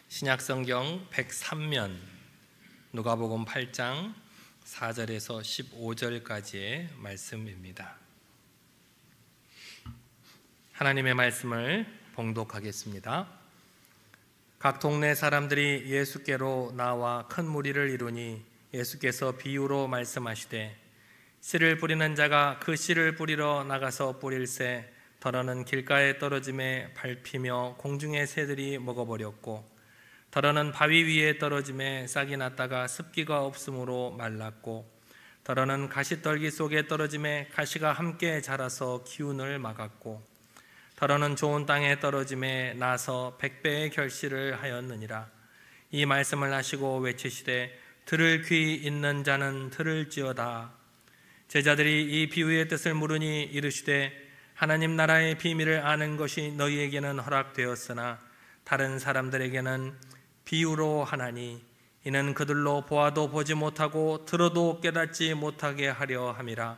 신약성경 103면 누가복음 8장 4절에서 15절까지의 말씀입니다. 하나님의 말씀을 봉독하겠습니다. 각 동네 사람들이 예수께로 나와 큰 무리를 이루니 예수께서 비유로 말씀하시되 씨를 뿌리는 자가 그 씨를 뿌리러 나가서 뿌릴새 더러는 길가에 떨어짐에 밟히며 공중의 새들이 먹어버렸고 더러는 바위 위에 떨어짐에 싹이 났다가 습기가 없으므로 말랐고 더러는 가시떨기 속에 떨어짐에 가시가 함께 자라서 기운을 막았고 더러는 좋은 땅에 떨어짐에 나서 100배의 결실을 하였느니라. 이 말씀을 하시고 외치시되 들을 귀 있는 자는 들을지어다. 제자들이 이 비유의 뜻을 물으니 이르시되 하나님 나라의 비밀을 아는 것이 너희에게는 허락되었으나 다른 사람들에게는 비유로 하나니 이는 그들로 보아도 보지 못하고 들어도 깨닫지 못하게 하려 함이라.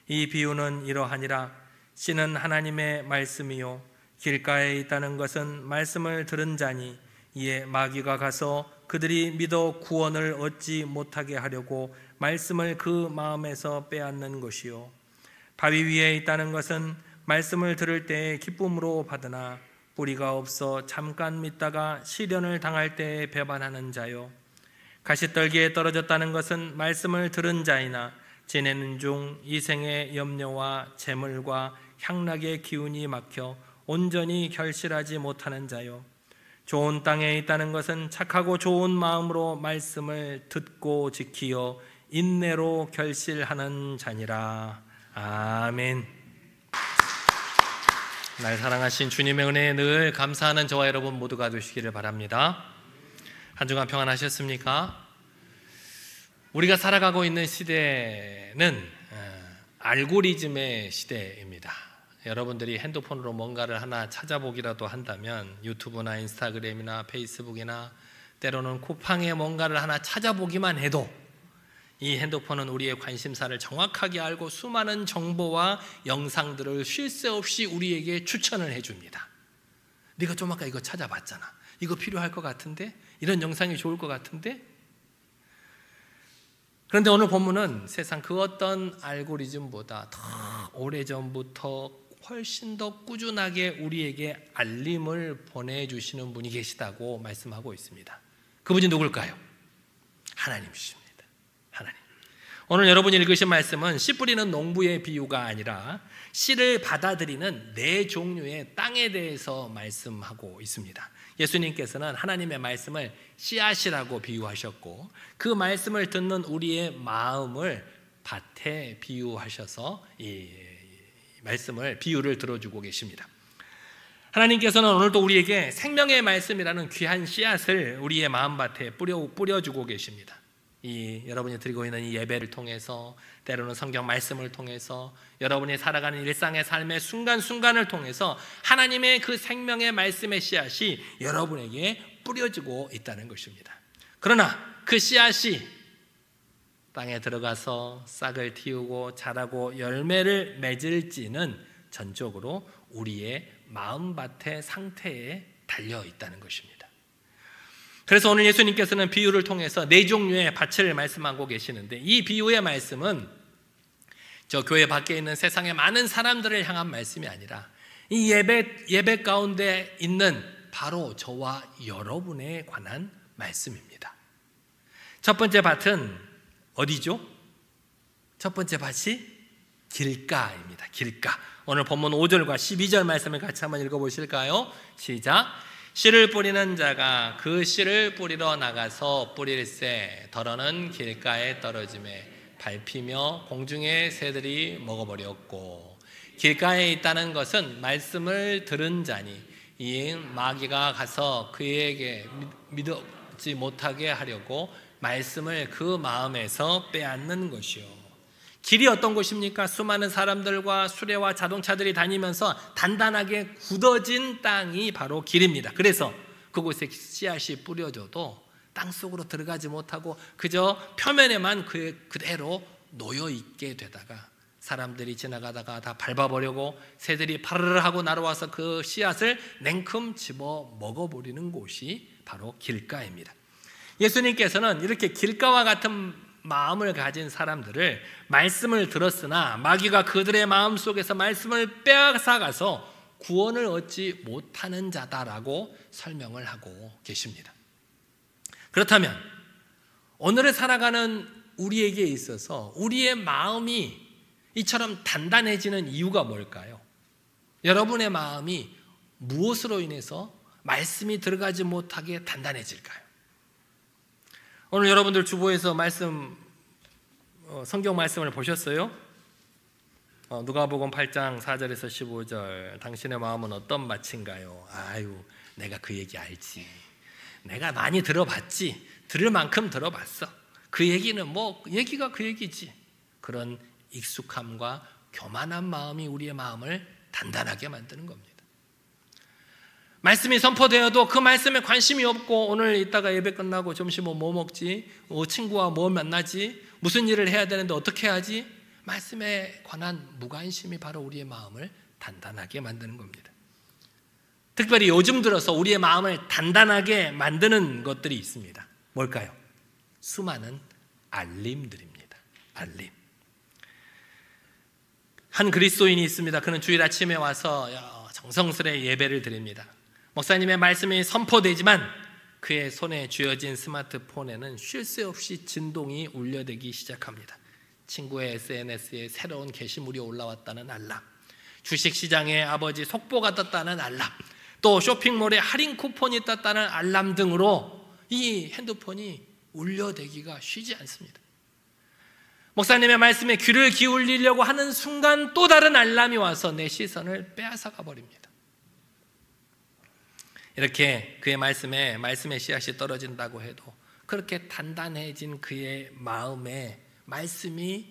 이 비유는 이러하니라. 씨는 하나님의 말씀이요 길가에 있다는 것은 말씀을 들은 자니 이에 마귀가 가서 그들이 믿어 구원을 얻지 못하게 하려고 말씀을 그 마음에서 빼앗는 것이요 바위 위에 있다는 것은 말씀을 들을 때에 기쁨으로 받으나 뿌리가 없어 잠깐 믿다가 시련을 당할 때에 배반하는 자요 가시떨기에 떨어졌다는 것은 말씀을 들은 자이나 지내는 중 이생의 염려와 재물과 향락의 기운이 막혀 온전히 결실하지 못하는 자요 좋은 땅에 있다는 것은 착하고 좋은 마음으로 말씀을 듣고 지키어 인내로 결실하는 자니라. 아멘. 날 사랑하신 주님의 은혜에 늘 감사하는 저와 여러분 모두가 되시기를 바랍니다. 한 주간 평안하셨습니까? 우리가 살아가고 있는 시대는 알고리즘의 시대입니다. 여러분들이 핸드폰으로 뭔가를 하나 찾아보기라도 한다면 유튜브나 인스타그램이나 페이스북이나 때로는 쿠팡에 뭔가를 하나 찾아보기만 해도 이 핸드폰은 우리의 관심사를 정확하게 알고 수많은 정보와 영상들을 쉴 새 없이 우리에게 추천을 해줍니다. 네가 좀 아까 이거 찾아봤잖아. 이거 필요할 것 같은데? 이런 영상이 좋을 것 같은데? 그런데 오늘 본문은 세상 그 어떤 알고리즘보다 더 오래전부터 훨씬 더 꾸준하게 우리에게 알림을 보내주시는 분이 계시다고 말씀하고 있습니다. 그분이 누굴까요? 하나님이십니다. 하나님. 오늘 여러분이 읽으신 말씀은 씨 뿌리는 농부의 비유가 아니라 씨를 받아들이는 네 종류의 땅에 대해서 말씀하고 있습니다. 예수님께서는 하나님의 말씀을 씨앗이라고 비유하셨고 그 말씀을 듣는 우리의 마음을 밭에 비유하셔서 이 말씀을 비유를 들어주고 계십니다. 하나님께서는 오늘도 우리에게 생명의 말씀이라는 귀한 씨앗을 우리의 마음밭에 뿌려주고 계십니다. 여러분이 드리고 있는 이 예배를 통해서 때로는 성경 말씀을 통해서 여러분이 살아가는 일상의 삶의 순간순간을 통해서 하나님의 그 생명의 말씀의 씨앗이 여러분에게 뿌려지고 있다는 것입니다. 그러나 그 씨앗이 땅에 들어가서 싹을 틔우고 자라고 열매를 맺을지는 전적으로 우리의 마음밭의 상태에 달려 있다는 것입니다. 그래서 오늘 예수님께서는 비유를 통해서 네 종류의 밭을 말씀하고 계시는데 이 비유의 말씀은 저 교회 밖에 있는 세상의 많은 사람들을 향한 말씀이 아니라 이 예배 가운데 있는 바로 저와 여러분에 관한 말씀입니다. 첫 번째 밭은 어디죠? 첫 번째 밭이 길가입니다. 길가. 오늘 본문 5절과 12절 말씀을 같이 한번 읽어보실까요? 시작. 씨를 뿌리는 자가 그 씨를 뿌리러 나가서 뿌릴새 더러는 길가에 떨어짐에 밟히며 공중의 새들이 먹어버렸고 길가에 있다는 것은 말씀을 들은 자니 이 마귀가 가서 그에게 믿지 못하게 하려고 말씀을 그 마음에서 빼앗는 것이요 길이 어떤 곳입니까? 수많은 사람들과 수레와 자동차들이 다니면서 단단하게 굳어진 땅이 바로 길입니다. 그래서 그곳에 씨앗이 뿌려져도 땅속으로 들어가지 못하고 그저 표면에만 그대로 놓여 있게 되다가 사람들이 지나가다가 다 밟아버리고 새들이 파르르 하고 날아와서 그 씨앗을 냉큼 집어 먹어버리는 곳이 바로 길가입니다. 예수님께서는 이렇게 길가와 같은 마음을 가진 사람들을 말씀을 들었으나 마귀가 그들의 마음속에서 말씀을 빼앗아가서 구원을 얻지 못하는 자다라고 설명을 하고 계십니다. 그렇다면 오늘을 살아가는 우리에게 있어서 우리의 마음이 이처럼 단단해지는 이유가 뭘까요? 여러분의 마음이 무엇으로 인해서 말씀이 들어가지 못하게 단단해질까요? 오늘 여러분들 주보에서 성경 말씀을 보셨어요? 누가복음 8장 4절에서 15절 당신의 마음은 어떤 마친가요? 아유, 내가 그 얘기 알지. 내가 많이 들어봤지. 들을 만큼 들어봤어. 그 얘기는 얘기가 그 얘기지. 그런 익숙함과 교만한 마음이 우리의 마음을 단단하게 만드는 겁니다. 말씀이 선포되어도 그 말씀에 관심이 없고 오늘 이따가 예배 끝나고 점심은 뭐 먹지? 친구와 뭐 만나지? 무슨 일을 해야 되는데 어떻게 하지? 말씀에 관한 무관심이 바로 우리의 마음을 단단하게 만드는 겁니다. 특별히 요즘 들어서 우리의 마음을 단단하게 만드는 것들이 있습니다. 뭘까요? 수많은 알림들입니다. 알림. 한 그리스도인이 있습니다. 그는 주일 아침에 와서 정성스레 예배를 드립니다. 목사님의 말씀이 선포되지만 그의 손에 쥐어진 스마트폰에는 쉴 새 없이 진동이 울려대기 시작합니다. 친구의 SNS에 새로운 게시물이 올라왔다는 알람, 주식시장에 아버지 속보가 떴다는 알람, 또 쇼핑몰에 할인 쿠폰이 떴다는 알람 등으로 이 핸드폰이 울려대기가 쉬지 않습니다. 목사님의 말씀에 귀를 기울이려고 하는 순간 또 다른 알람이 와서 내 시선을 빼앗아가 버립니다. 이렇게 그의 말씀의 씨앗이 떨어진다고 해도 그렇게 단단해진 그의 마음에 말씀이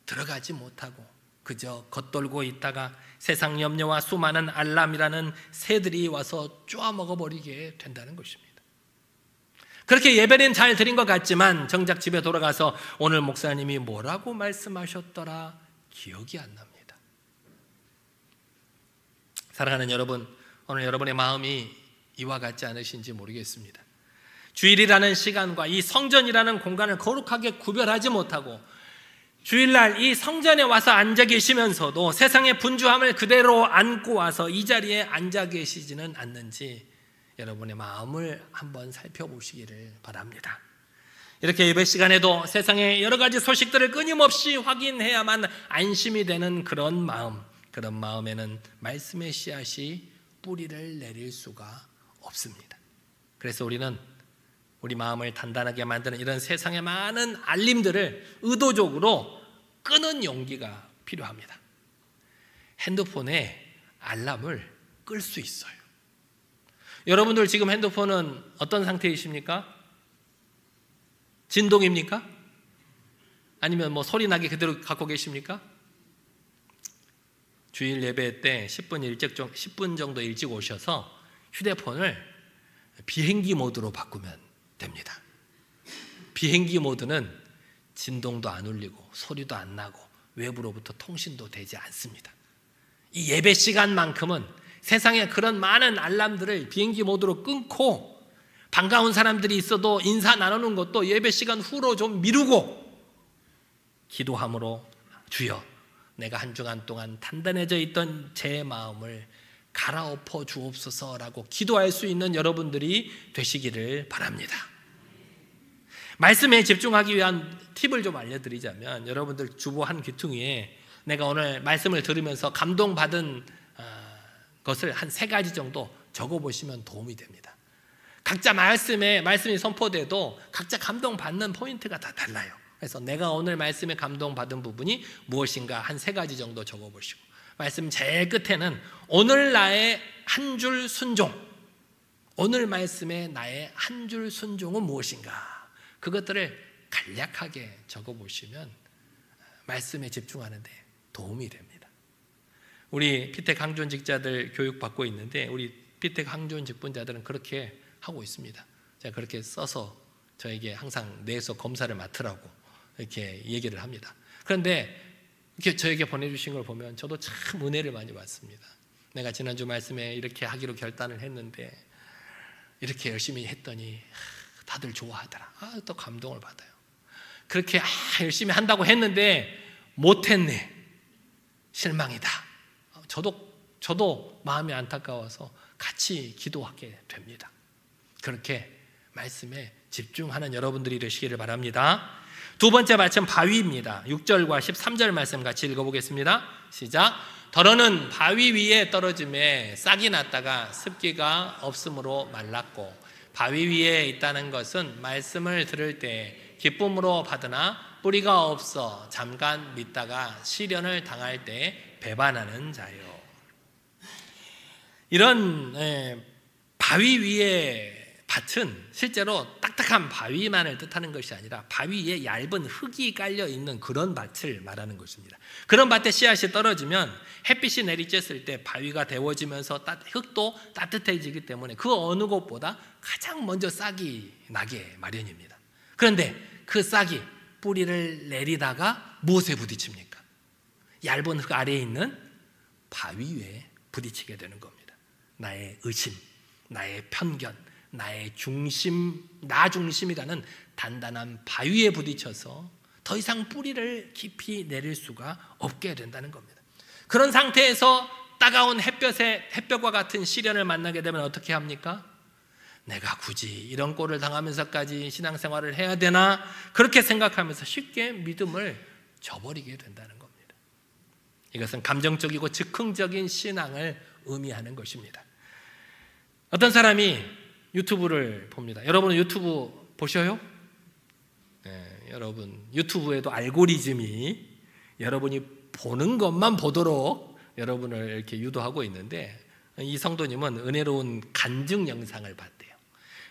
들어가지 못하고 그저 겉돌고 있다가 세상 염려와 수많은 알람이라는 새들이 와서 쪼아먹어버리게 된다는 것입니다. 그렇게 예배는 잘 드린 것 같지만 정작 집에 돌아가서 오늘 목사님이 뭐라고 말씀하셨더라 기억이 안 납니다. 사랑하는 여러분, 오늘 여러분의 마음이 이와 같지 않으신지 모르겠습니다. 주일이라는 시간과 이 성전이라는 공간을 거룩하게 구별하지 못하고 주일날 이 성전에 와서 앉아 계시면서도 세상의 분주함을 그대로 안고 와서 이 자리에 앉아 계시지는 않는지 여러분의 마음을 한번 살펴보시기를 바랍니다. 이렇게 예배 시간에도 세상의 여러 가지 소식들을 끊임없이 확인해야만 안심이 되는 그런 마음에는 말씀의 씨앗이 뿌리를 내릴 수가 없습니다. 그래서 우리는 우리 마음을 단단하게 만드는 이런 세상의 많은 알림들을 의도적으로 끄는 용기가 필요합니다. 핸드폰에 알람을 끌 수 있어요. 여러분들 지금 핸드폰은 어떤 상태이십니까? 진동입니까? 아니면 소리 나게 그대로 갖고 계십니까? 주일 예배 때 10분 정도 일찍 오셔서 휴대폰을 비행기 모드로 바꾸면 됩니다. 비행기 모드는 진동도 안 울리고 소리도 안 나고 외부로부터 통신도 되지 않습니다. 이 예배 시간만큼은 세상에 그런 많은 알람들을 비행기 모드로 끊고 반가운 사람들이 있어도 인사 나누는 것도 예배 시간 후로 좀 미루고 기도함으로 주여 내가 한 주간 동안 단단해져 있던 제 마음을 갈아엎어 주옵소서라고 기도할 수 있는 여러분들이 되시기를 바랍니다. 말씀에 집중하기 위한 팁을 좀 알려드리자면 여러분들 주보 한 귀퉁이에 내가 오늘 말씀을 들으면서 감동받은 것을 한 3가지 정도 적어보시면 도움이 됩니다. 각자 말씀이 선포돼도 각자 감동받는 포인트가 다 달라요. 그래서 내가 오늘 말씀에 감동받은 부분이 무엇인가 한 3가지 정도 적어보시고 말씀 제일 끝에는 오늘 나의 한 줄 순종, 오늘 말씀에 나의 한 줄 순종은 무엇인가 그것들을 간략하게 적어보시면 말씀에 집중하는데 도움이 됩니다. 우리 피텍 항존직자들 교육받고 있는데 우리 피텍 항존 직분자들은 그렇게 하고 있습니다. 제가 그렇게 써서 저에게 항상 내에서 검사를 맡으라고 이렇게 얘기를 합니다. 그런데 이렇게 저에게 보내주신 걸 보면 저도 참 은혜를 많이 받습니다. 내가 지난주 말씀에 이렇게 하기로 결단을 했는데 이렇게 열심히 했더니 다들 좋아하더라. 또 감동을 받아요. 그렇게 열심히 한다고 했는데 못했네. 실망이다. 저도 마음이 안타까워서 같이 기도하게 됩니다. 그렇게 말씀에 집중하는 여러분들이 되시기를 바랍니다. 두 번째 말씀 바위입니다. 6절과 13절 말씀 같이 읽어보겠습니다. 시작. 더러는 바위 위에 떨어짐에 싹이 났다가 습기가 없으므로 말랐고, 바위 위에 있다는 것은 말씀을 들을 때 기쁨으로 받으나 뿌리가 없어 잠깐 믿다가 시련을 당할 때 배반하는 자요. 이런 바위 위에 밭은 실제로 딱딱한 바위만을 뜻하는 것이 아니라 바위 위에 얇은 흙이 깔려 있는 그런 밭을 말하는 것입니다. 그런 밭에 씨앗이 떨어지면 햇빛이 내리쬐을 때 바위가 데워지면서 흙도 따뜻해지기 때문에 그 어느 곳보다 가장 먼저 싹이 나게 마련입니다. 그런데 그 싹이 뿌리를 내리다가 무엇에 부딪힙니까? 얇은 흙 아래에 있는 바위 위에 부딪히게 되는 겁니다. 나의 의심, 나의 편견, 나의 중심, 나 중심이라는 단단한 바위에 부딪혀서 더 이상 뿌리를 깊이 내릴 수가 없게 된다는 겁니다. 그런 상태에서 따가운 햇볕과 같은 시련을 만나게 되면 어떻게 합니까? 내가 굳이 이런 꼴을 당하면서까지 신앙생활을 해야 되나? 그렇게 생각하면서 쉽게 믿음을 저버리게 된다는 겁니다. 이것은 감정적이고 즉흥적인 신앙을 의미하는 것입니다. 어떤 사람이 유튜브를 봅니다. 여러분은 유튜브 보셔요? 네, 여러분 유튜브에도 알고리즘이 여러분이 보는 것만 보도록 여러분을 이렇게 유도하고 있는데, 이 성도님은 은혜로운 간증 영상을 봤대요.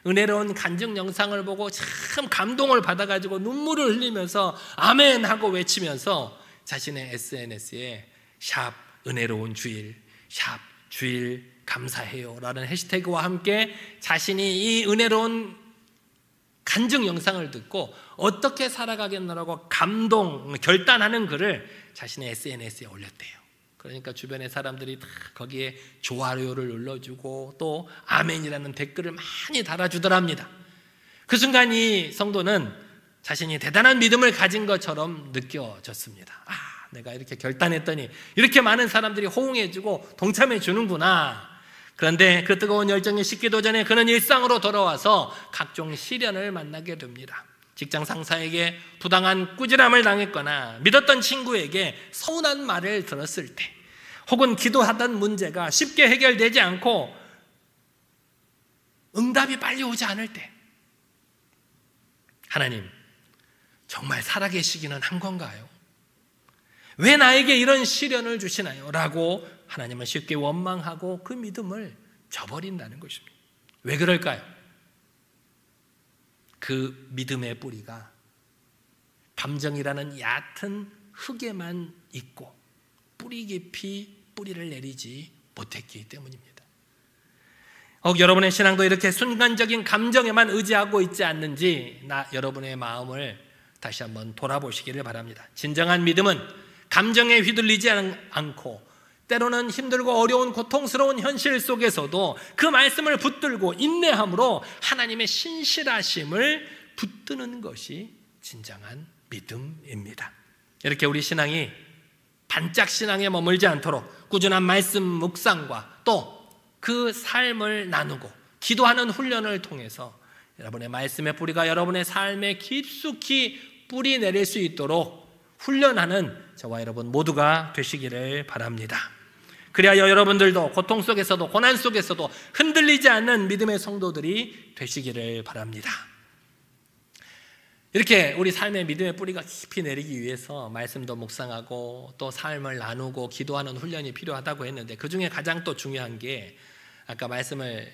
은혜로운 간증 영상을 보고 참 감동을 받아가지고 눈물을 흘리면서 아멘 하고 외치면서 자신의 SNS에 샵 은혜로운 주일, 샵 주일 감사해요 라는 해시태그와 함께 자신이 이 은혜로운 간증 영상을 듣고 어떻게 살아가겠노라고 결단하는 글을 자신의 SNS에 올렸대요. 그러니까 주변의 사람들이 다 거기에 좋아요를 눌러주고 또 아멘이라는 댓글을 많이 달아주더랍니다. 그 순간 이 성도는 자신이 대단한 믿음을 가진 것처럼 느껴졌습니다. 내가 이렇게 결단했더니 이렇게 많은 사람들이 호응해주고 동참해 주는구나. 그런데 그 뜨거운 열정이 식기도 전에 그는 일상으로 돌아와서 각종 시련을 만나게 됩니다. 직장 상사에게 부당한 꾸지람을 당했거나 믿었던 친구에게 서운한 말을 들었을 때, 혹은 기도하던 문제가 쉽게 해결되지 않고 응답이 빨리 오지 않을 때, 하나님 정말 살아계시기는 한 건가요? 왜 나에게 이런 시련을 주시나요? 라고 하나님은 쉽게 원망하고 그 믿음을 저버린다는 것입니다. 왜 그럴까요? 그 믿음의 뿌리가 감정이라는 얕은 흙에만 있고 뿌리 깊이 뿌리를 내리지 못했기 때문입니다. 여러분의 신앙도 이렇게 순간적인 감정에만 의지하고 있지 않는지 여러분의 마음을 다시 한번 돌아보시기를 바랍니다. 진정한 믿음은 감정에 휘둘리지 않고 때로는 힘들고 어려운 고통스러운 현실 속에서도 그 말씀을 붙들고 인내함으로 하나님의 신실하심을 붙드는 것이 진정한 믿음입니다. 이렇게 우리 신앙이 반짝 신앙에 머물지 않도록 꾸준한 말씀 묵상과 또 그 삶을 나누고 기도하는 훈련을 통해서 여러분의 말씀의 뿌리가 여러분의 삶에 깊숙이 뿌리 내릴 수 있도록 훈련하는 저와 여러분 모두가 되시기를 바랍니다. 그리하여 여러분들도 고통 속에서도 고난 속에서도 흔들리지 않는 믿음의 성도들이 되시기를 바랍니다. 이렇게 우리 삶의 믿음의 뿌리가 깊이 내리기 위해서 말씀도 묵상하고 또 삶을 나누고 기도하는 훈련이 필요하다고 했는데, 그 중에 가장 또 중요한 게 아까 말씀에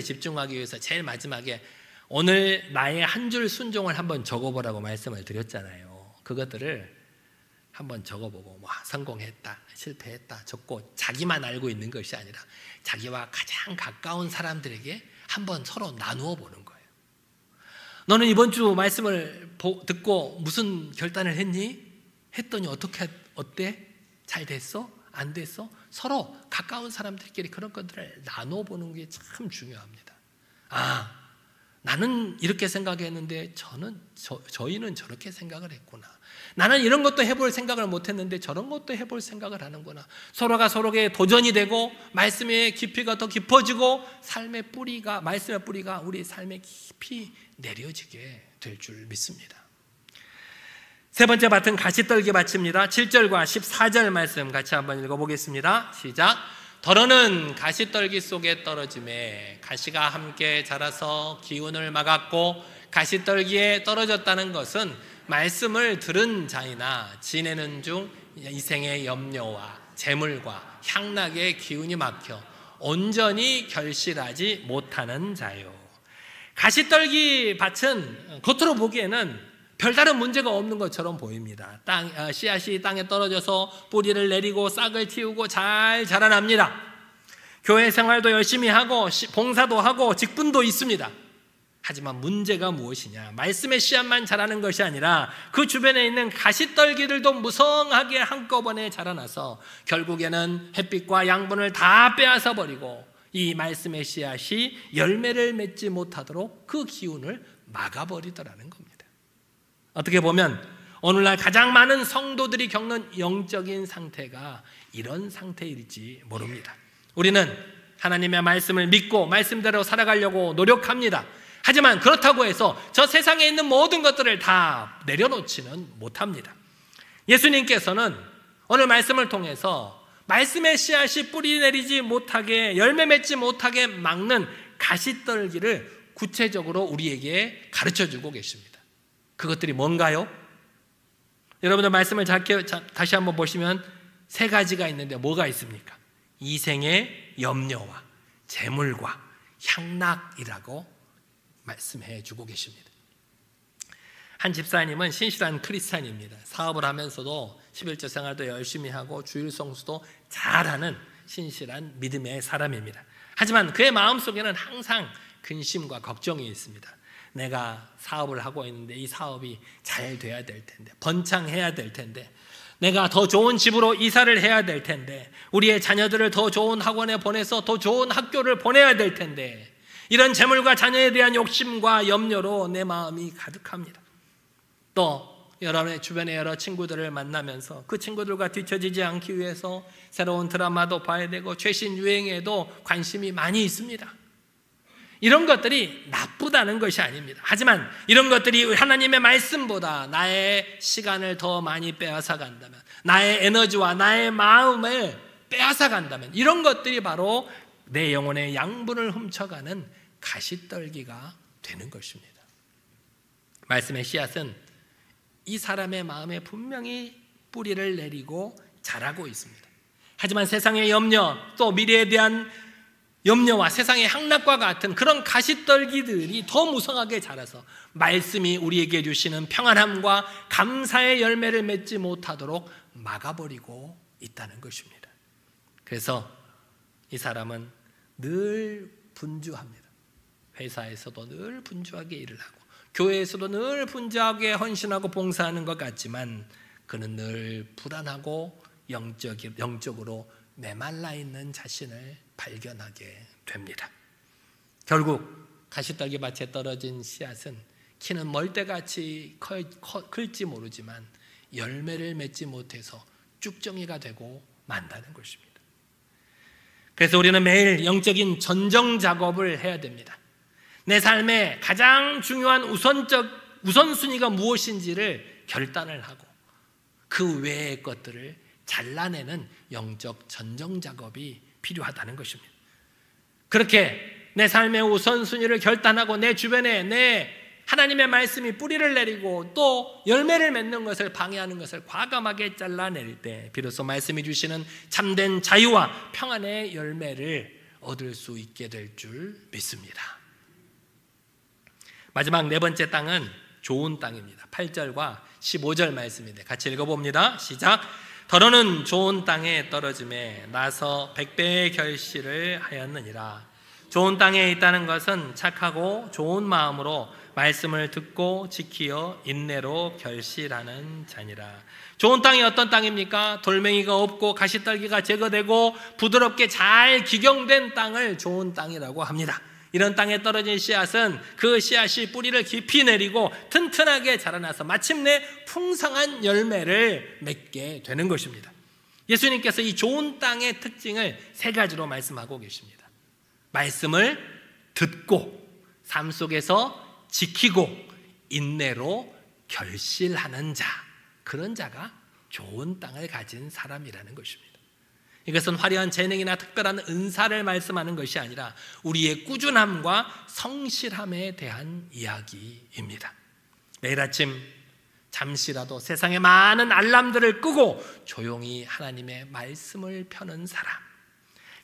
집중하기 위해서 제일 마지막에 오늘 나의 한 줄 순종을 한번 적어보라고 말씀을 드렸잖아요. 그것들을 한번 적어보고 성공했다, 실패했다 적고 자기만 알고 있는 것이 아니라 자기와 가장 가까운 사람들에게 한번 서로 나누어 보는 거예요. 너는 이번 주 말씀을 듣고 무슨 결단을 했니? 했더니 어때? 잘 됐어? 안 됐어? 서로 가까운 사람들끼리 그런 것들을 나눠보는 게 참 중요합니다. 나는 이렇게 생각했는데 저희는 저렇게 생각을 했구나. 나는 이런 것도 해볼 생각을 못했는데 저런 것도 해볼 생각을 하는구나. 서로가 서로에게 도전이 되고 말씀의 깊이가 더 깊어지고 말씀의 뿌리가 우리 삶에 깊이 내려지게 될 줄 믿습니다. 세 번째 밭은 가시떨기 밭입니다. 7절과 14절 말씀 같이 한번 읽어보겠습니다. 시작. 더러는 가시떨기 속에 떨어짐에 가시가 함께 자라서 기운을 막았고, 가시떨기에 떨어졌다는 것은 말씀을 들은 자이나 지내는 중 이생의 염려와 재물과 향락의 기운이 막혀 온전히 결실하지 못하는 자요. 가시떨기 밭은 겉으로 보기에는 별다른 문제가 없는 것처럼 보입니다. 씨앗이 땅에 떨어져서 뿌리를 내리고 싹을 틔우고 잘 자라납니다. 교회 생활도 열심히 하고 봉사도 하고 직분도 있습니다. 하지만 문제가 무엇이냐? 말씀의 씨앗만 자라는 것이 아니라 그 주변에 있는 가시떨기들도 무성하게 한꺼번에 자라나서 결국에는 햇빛과 양분을 다 빼앗아 버리고 이 말씀의 씨앗이 열매를 맺지 못하도록 그 기운을 막아버리더라는 겁니다. 어떻게 보면 오늘날 가장 많은 성도들이 겪는 영적인 상태가 이런 상태일지 모릅니다. 우리는 하나님의 말씀을 믿고 말씀대로 살아가려고 노력합니다. 하지만 그렇다고 해서 저 세상에 있는 모든 것들을 다 내려놓지는 못합니다. 예수님께서는 오늘 말씀을 통해서 말씀의 씨앗이 뿌리 내리지 못하게, 열매 맺지 못하게 막는 가시떨기를 구체적으로 우리에게 가르쳐주고 계십니다. 그것들이 뭔가요? 여러분들 말씀을 다시 한번 보시면 세 가지가 있는데 뭐가 있습니까? 이생의 염려와 재물과 향락이라고 말씀해 주고 계십니다. 한 집사님은 신실한 크리스찬입니다. 사업을 하면서도 11조 생활도 열심히 하고 주일 성수도 잘하는 신실한 믿음의 사람입니다. 하지만 그의 마음속에는 항상 근심과 걱정이 있습니다. 내가 사업을 하고 있는데 이 사업이 잘 돼야 될 텐데, 번창해야 될 텐데, 내가 더 좋은 집으로 이사를 해야 될 텐데, 우리의 자녀들을 더 좋은 학원에 보내서 더 좋은 학교를 보내야 될 텐데, 이런 재물과 자녀에 대한 욕심과 염려로 내 마음이 가득합니다. 또 여러분의 주변의 여러 친구들을 만나면서 그 친구들과 뒤처지지 않기 위해서 새로운 드라마도 봐야 되고 최신 유행에도 관심이 많이 있습니다. 이런 것들이 나쁘다는 것이 아닙니다. 하지만 이런 것들이 하나님의 말씀보다 나의 시간을 더 많이 빼앗아 간다면, 나의 에너지와 나의 마음을 빼앗아 간다면, 이런 것들이 바로 내 영혼의 양분을 훔쳐가는 가시떨기가 되는 것입니다. 말씀의 씨앗은 이 사람의 마음에 분명히 뿌리를 내리고 자라고 있습니다. 하지만 세상의 염려, 또 미래에 대한 염려와 세상의 향락과 같은 그런 가시떨기들이 더 무성하게 자라서 말씀이 우리에게 주시는 평안함과 감사의 열매를 맺지 못하도록 막아버리고 있다는 것입니다. 그래서 이 사람은 늘 분주합니다. 회사에서도 늘 분주하게 일을 하고 교회에서도 늘 분주하게 헌신하고 봉사하는 것 같지만 그는 늘 불안하고 영적으로 메말라 있는 자신을 발견하게 됩니다. 결국 가시떨기 밭에 떨어진 씨앗은 키는 멀대같이 클지 모르지만 열매를 맺지 못해서 쭉정이가 되고 만다는 것입니다. 그래서 우리는 매일 영적인 전정 작업을 해야 됩니다. 내 삶의 가장 중요한 우선순위가 무엇인지를 결단을 하고 그 외의 것들을 잘라내는 영적 전정 작업이 필요하다는 것입니다. 그렇게 내 삶의 우선순위를 결단하고 내 주변에 내 하나님의 말씀이 뿌리를 내리고 또 열매를 맺는 것을 방해하는 것을 과감하게 잘라낼 때 비로소 말씀이 주시는 참된 자유와 평안의 열매를 얻을 수 있게 될 줄 믿습니다. 마지막 네 번째 땅은 좋은 땅입니다. 8절과 15절 말씀인데 같이 읽어봅니다. 시작. 더러는 좋은 땅에 떨어짐에 나서 100배의 결실을 하였느니라. 좋은 땅에 있다는 것은 착하고 좋은 마음으로 말씀을 듣고 지키어 인내로 결실하는 자니라. 좋은 땅이 어떤 땅입니까? 돌멩이가 없고 가시떨기가 제거되고 부드럽게 잘 기경된 땅을 좋은 땅이라고 합니다. 이런 땅에 떨어진 씨앗은 그 씨앗이 뿌리를 깊이 내리고 튼튼하게 자라나서 마침내 풍성한 열매를 맺게 되는 것입니다. 예수님께서 이 좋은 땅의 특징을 세 가지로 말씀하고 계십니다. 말씀을 듣고 삶 속에서 지키고 인내로 결실하는 자, 그런 자가 좋은 땅을 가진 사람이라는 것입니다. 이것은 화려한 재능이나 특별한 은사를 말씀하는 것이 아니라 우리의 꾸준함과 성실함에 대한 이야기입니다. 매일 아침 잠시라도 세상의 많은 알람들을 끄고 조용히 하나님의 말씀을 펴는 사람,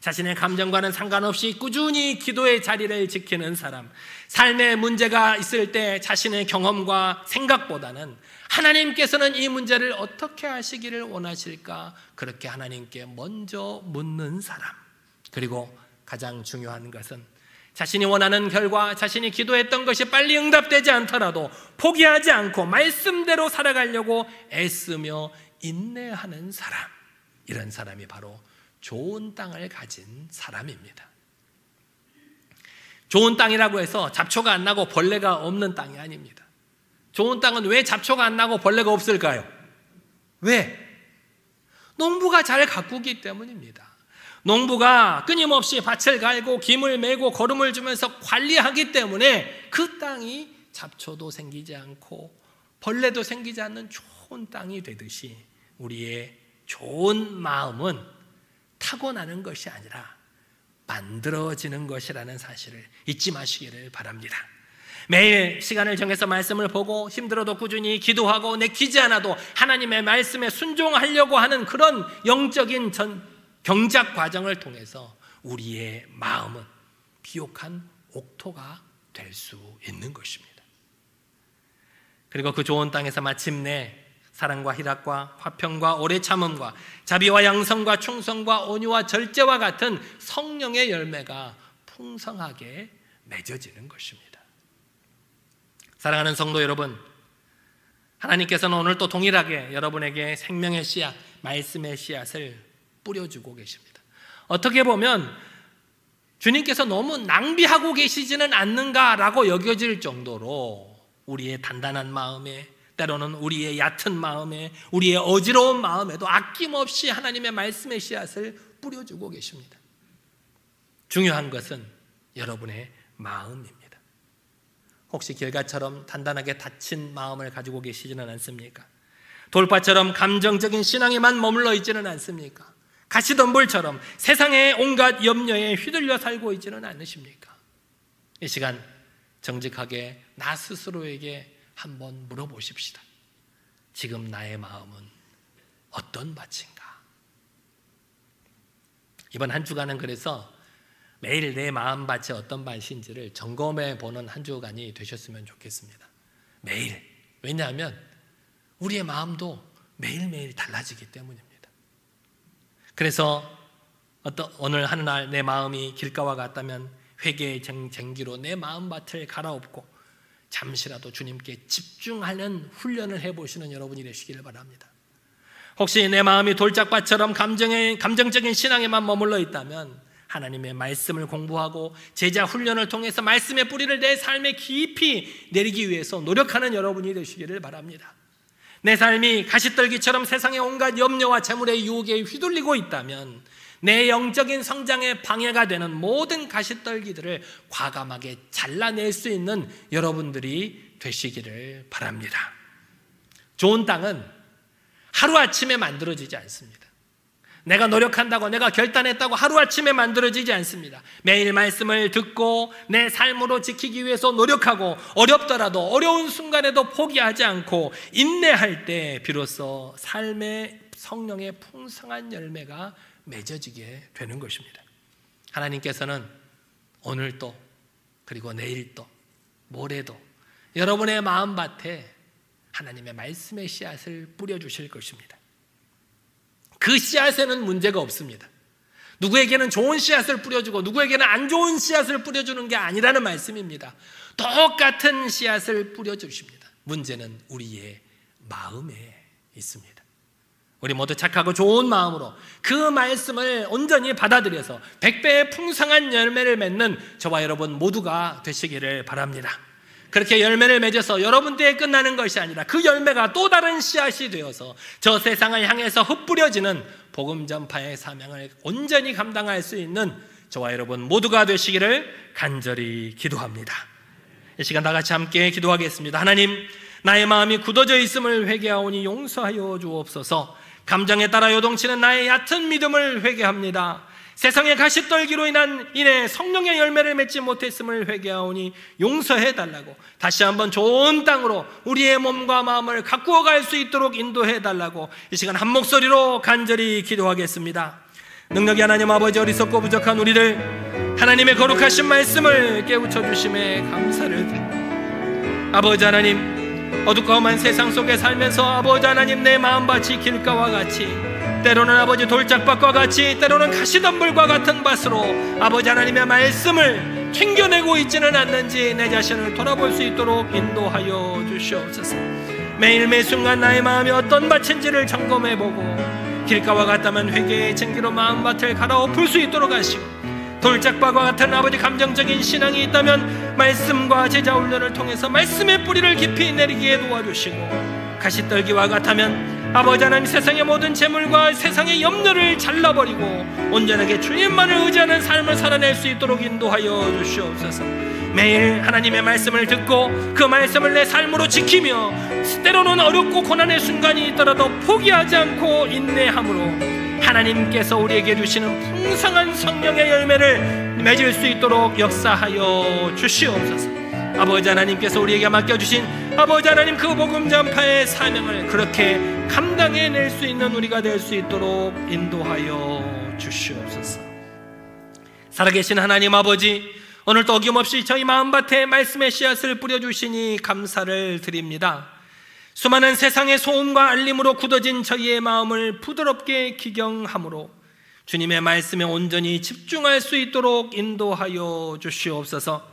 자신의 감정과는 상관없이 꾸준히 기도의 자리를 지키는 사람, 삶의 문제가 있을 때 자신의 경험과 생각보다는 하나님께서는 이 문제를 어떻게 하시기를 원하실까, 그렇게 하나님께 먼저 묻는 사람, 그리고 가장 중요한 것은 자신이 원하는 결과, 자신이 기도했던 것이 빨리 응답되지 않더라도 포기하지 않고 말씀대로 살아가려고 애쓰며 인내하는 사람, 이런 사람이 바로 좋은 땅을 가진 사람입니다. 좋은 땅이라고 해서 잡초가 안 나고 벌레가 없는 땅이 아닙니다. 좋은 땅은 왜 잡초가 안 나고 벌레가 없을까요? 왜? 농부가 잘 가꾸기 때문입니다. 농부가 끊임없이 밭을 갈고 김을 메고 거름을 주면서 관리하기 때문에 그 땅이 잡초도 생기지 않고 벌레도 생기지 않는 좋은 땅이 되듯이 우리의 좋은 마음은 타고나는 것이 아니라 만들어지는 것이라는 사실을 잊지 마시기를 바랍니다. 매일 시간을 정해서 말씀을 보고 힘들어도 꾸준히 기도하고 내키지 않아도 하나님의 말씀에 순종하려고 하는 그런 영적인 경작 과정을 통해서 우리의 마음은 비옥한 옥토가 될 수 있는 것입니다. 그리고 그 좋은 땅에서 마침내 사랑과 희락과 화평과 오래 참음과 자비와 양성과 충성과 온유와 절제와 같은 성령의 열매가 풍성하게 맺어지는 것입니다. 사랑하는 성도 여러분, 하나님께서는 오늘 또 동일하게 여러분에게 생명의 씨앗, 말씀의 씨앗을 뿌려주고 계십니다. 어떻게 보면 주님께서 너무 낭비하고 계시지는 않는가라고 여겨질 정도로 우리의 단단한 마음에, 때로는 우리의 얕은 마음에, 우리의 어지러운 마음에도 아낌없이 하나님의 말씀의 씨앗을 뿌려주고 계십니다. 중요한 것은 여러분의 마음입니다. 혹시 길가처럼 단단하게 닫힌 마음을 가지고 계시지는 않습니까? 돌파처럼 감정적인 신앙에만 머물러 있지는 않습니까? 가시덤불처럼 세상의 온갖 염려에 휘둘려 살고 있지는 않으십니까? 이 시간 정직하게 나 스스로에게 한번 물어보십시다. 지금 나의 마음은 어떤 밭인가? 이번 한 주간은 그래서 매일 내 마음밭이 어떤 밭인지를 점검해 보는 한 주간이 되셨으면 좋겠습니다. 매일. 왜냐하면 우리의 마음도 매일매일 달라지기 때문입니다. 그래서 오늘 하루날 내 마음이 길가와 같다면 회개의 쟁기로 내 마음밭을 갈아엎고 잠시라도 주님께 집중하는 훈련을 해보시는 여러분이 되시기를 바랍니다. 혹시 내 마음이 돌짝밭처럼 감정적인 신앙에만 머물러 있다면 하나님의 말씀을 공부하고 제자 훈련을 통해서 말씀의 뿌리를 내 삶에 깊이 내리기 위해서 노력하는 여러분이 되시기를 바랍니다. 내 삶이 가시떨기처럼 세상의 온갖 염려와 재물의 유혹에 휘둘리고 있다면 내 영적인 성장에 방해가 되는 모든 가시떨기들을 과감하게 잘라낼 수 있는 여러분들이 되시기를 바랍니다. 좋은 땅은 하루아침에 만들어지지 않습니다. 내가 노력한다고, 내가 결단했다고 하루아침에 만들어지지 않습니다. 매일 말씀을 듣고 내 삶으로 지키기 위해서 노력하고 어렵더라도 어려운 순간에도 포기하지 않고 인내할 때 비로소 삶의 성령의 풍성한 열매가 맺어지게 되는 것입니다. 하나님께서는 오늘도 그리고 내일도 모레도 여러분의 마음밭에 하나님의 말씀의 씨앗을 뿌려주실 것입니다. 그 씨앗에는 문제가 없습니다. 누구에게는 좋은 씨앗을 뿌려주고 누구에게는 안 좋은 씨앗을 뿌려주는 게 아니라는 말씀입니다. 똑같은 씨앗을 뿌려주십니다. 문제는 우리의 마음에 있습니다. 우리 모두 착하고 좋은 마음으로 그 말씀을 온전히 받아들여서 100배의 풍성한 열매를 맺는 저와 여러분 모두가 되시기를 바랍니다. 그렇게 열매를 맺어서 여러분 때에 끝나는 것이 아니라 그 열매가 또 다른 씨앗이 되어서 저 세상을 향해서 흩뿌려지는 복음 전파의 사명을 온전히 감당할 수 있는 저와 여러분 모두가 되시기를 간절히 기도합니다. 이 시간 다 같이 함께 기도하겠습니다. 하나님, 나의 마음이 굳어져 있음을 회개하오니 용서하여 주옵소서. 감정에 따라 요동치는 나의 얕은 믿음을 회개합니다. 세상의 가시떨기로 인해 성령의 열매를 맺지 못했음을 회개하오니 용서해달라고, 다시 한번 좋은 땅으로 우리의 몸과 마음을 가꾸어 갈 수 있도록 인도해달라고 이 시간 한 목소리로 간절히 기도하겠습니다. 능력이 하나님 아버지, 어리석고 부족한 우리를 하나님의 거룩하신 말씀을 깨우쳐 주심에 감사를 드립니다. 아버지 하나님, 어두컴한 세상 속에 살면서 아버지 하나님, 내 마음밭이 길가와 같이, 때로는 아버지 돌짝밭과 같이, 때로는 가시덤불과 같은 밭으로 아버지 하나님의 말씀을 튕겨내고 있지는 않는지 내 자신을 돌아볼 수 있도록 인도하여 주시옵소서. 매일 매순간 나의 마음이 어떤 밭인지를 점검해보고 길가와 같다면 회개의 증기로 마음밭을 갈아엎을 수 있도록 하시고, 돌짝밭과 같은 아버지 감정적인 신앙이 있다면 말씀과 제자 훈련을 통해서 말씀의 뿌리를 깊이 내리기에 도와주시고, 가시떨기와 같다면 아버지 하나님, 세상의 모든 재물과 세상의 염려를 잘라버리고 온전하게 주님만을 의지하는 삶을 살아낼 수 있도록 인도하여 주시옵소서. 매일 하나님의 말씀을 듣고 그 말씀을 내 삶으로 지키며 때로는 어렵고 고난의 순간이 있더라도 포기하지 않고 인내함으로 하나님께서 우리에게 주시는 풍성한 성령의 열매를 맺을 수 있도록 역사하여 주시옵소서. 아버지 하나님께서 우리에게 맡겨주신 아버지 하나님 그 복음 전파의 사명을 그렇게 감당해낼 수 있는 우리가 될 수 있도록 인도하여 주시옵소서. 살아계신 하나님 아버지, 오늘도 어김없이 저희 마음밭에 말씀의 씨앗을 뿌려주시니 감사를 드립니다. 수많은 세상의 소음과 알림으로 굳어진 저희의 마음을 부드럽게 기경함으로 주님의 말씀에 온전히 집중할 수 있도록 인도하여 주시옵소서.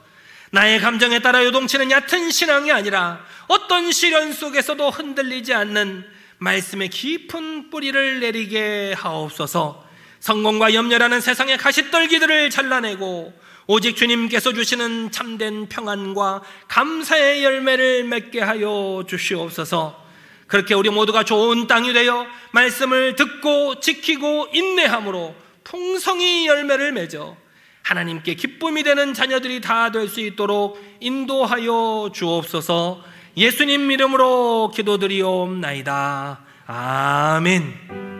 나의 감정에 따라 요동치는 얕은 신앙이 아니라 어떤 시련 속에서도 흔들리지 않는 말씀의 깊은 뿌리를 내리게 하옵소서. 성공과 염려라는 세상의 가시떨기들을 잘라내고 오직 주님께서 주시는 참된 평안과 감사의 열매를 맺게 하여 주시옵소서. 그렇게 우리 모두가 좋은 땅이 되어 말씀을 듣고 지키고 인내함으로 풍성히 열매를 맺어 하나님께 기쁨이 되는 자녀들이 다 될 수 있도록 인도하여 주옵소서. 예수님 이름으로 기도드리옵나이다. 아멘.